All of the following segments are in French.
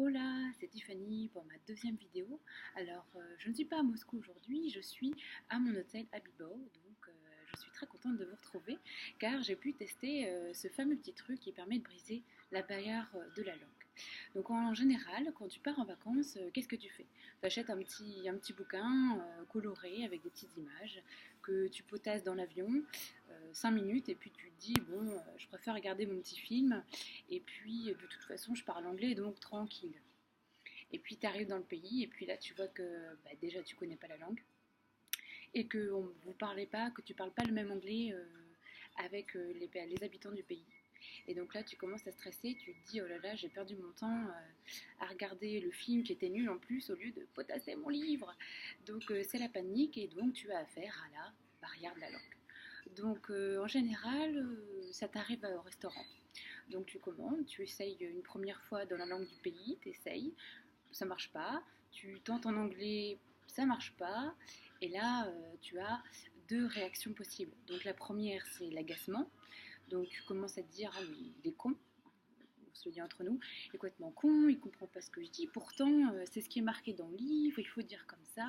Hola, c'est Tiffany pour ma deuxième vidéo. Alors, je ne suis pas à Moscou aujourd'hui, je suis à mon hôtel à Bilbao, donc je suis très contente de vous retrouver car j'ai pu tester ce fameux petit truc qui permet de briser la barrière de la langue. Donc en général, quand tu pars en vacances, qu'est-ce que tu fais? Tu achètes un petit bouquin coloré avec des petites images que tu potasses dans l'avion 5 minutes et puis tu te dis, bon, je préfère regarder mon petit film et puis, de toute façon, je parle anglais, donc tranquille. Et puis, tu arrives dans le pays, et puis là, tu vois que déjà, tu connais pas la langue, et que vous parlez pas, que tu parles pas le même anglais avec les habitants du pays. Et donc là, tu commences à stresser, tu te dis, oh là là, j'ai perdu mon temps à regarder le film qui était nul en plus, au lieu de potasser mon livre. Donc, c'est la panique, et donc, tu as affaire à la barrière de la langue. Donc, en général, ça t'arrive au restaurant. Donc tu commandes, tu essayes une première fois dans la langue du pays, tu essayes, ça marche pas, tu tentes en anglais, ça marche pas, et là tu as deux réactions possibles. Donc la première c'est l'agacement, donc tu commences à te dire ah mais il est con, on se le dit entre nous, il est complètement con, il comprend pas ce que je dis, pourtant c'est ce qui est marqué dans le livre, il faut dire comme ça,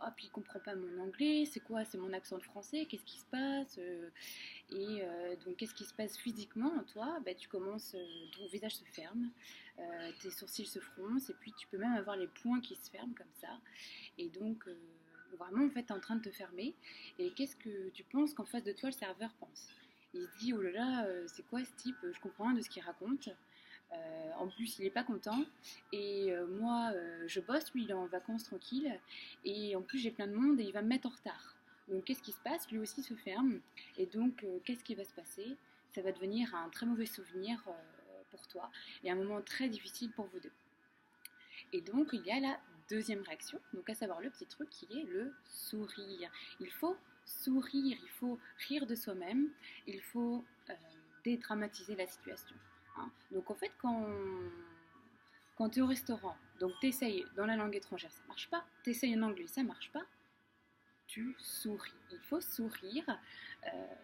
oh, puis il comprend pas mon anglais, c'est quoi, c'est mon accent de français, qu'est-ce qui se passe donc, qu'est-ce qui se passe physiquement en toi? Tu commences, ton visage se ferme, tes sourcils se froncent, et puis tu peux même avoir les poings qui se ferment comme ça. Et donc, vraiment, en fait, tu es en train de te fermer. Et qu'est-ce que tu penses qu'en face de toi, le serveur pense? Il se dit, oh là là, c'est quoi ce type? Je comprends rien de ce qu'il raconte. En plus, il est pas content. Et moi, je bosse, lui, il est en vacances tranquille. Et en plus, j'ai plein de monde et il va me mettre en retard. Donc, qu'est-ce qui se passe? Lui aussi se ferme. Et donc, qu'est-ce qui va se passer? Ça va devenir un très mauvais souvenir pour toi et un moment très difficile pour vous deux. Et donc, il y a la deuxième réaction, donc à savoir le petit truc qui est le sourire. Il faut sourire, il faut rire de soi-même, il faut dédramatiser la situation. Hein. Donc en fait, quand tu es au restaurant, donc tu essayes dans la langue étrangère, ça marche pas, tu essayes en anglais, ça marche pas, tu souris. Il faut sourire,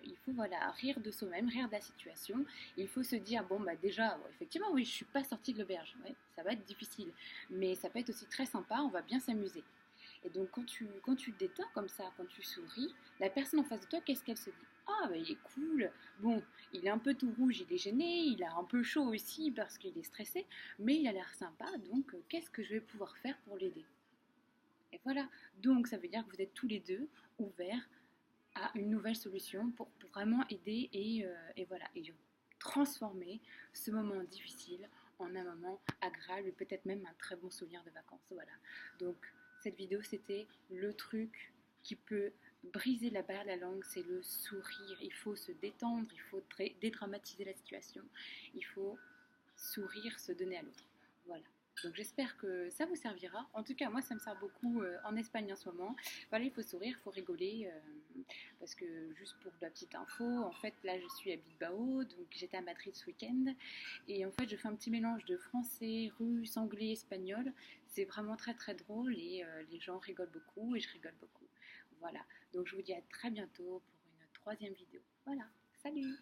il faut voilà, rire de soi-même, rire de la situation. Il faut se dire, bon bah déjà, effectivement, oui, je suis pas sortie de l'auberge, ouais, ça va être difficile, mais ça peut être aussi très sympa, on va bien s'amuser. Et donc quand tu te détends comme ça, quand tu souris, la personne en face de toi, qu'est-ce qu'elle se dit? Ah bah il est cool, bon, il est un peu tout rouge, il est gêné, il a un peu chaud aussi parce qu'il est stressé, mais il a l'air sympa, donc qu'est-ce que je vais pouvoir faire pour l'aider? Et voilà, donc ça veut dire que vous êtes tous les deux ouverts à une nouvelle solution pour vraiment aider et voilà, et transformer ce moment difficile en un moment agréable et peut-être même un très bon souvenir de vacances. Voilà. Donc cette vidéo c'était le truc qui peut briser la barrière de la langue, c'est le sourire. Il faut se détendre, il faut dédramatiser la situation, il faut sourire, se donner à l'autre. Voilà. Donc j'espère que ça vous servira. En tout cas, moi, ça me sert beaucoup en Espagne en ce moment. Voilà, il faut sourire, il faut rigoler. Parce que juste pour la petite info, en fait, là, je suis à Bilbao, donc j'étais à Madrid ce week-end. Et en fait, je fais un petit mélange de français, russe, anglais, espagnol. C'est vraiment très très drôle et les gens rigolent beaucoup et je rigole beaucoup. Voilà. Donc je vous dis à très bientôt pour une troisième vidéo. Voilà. Salut!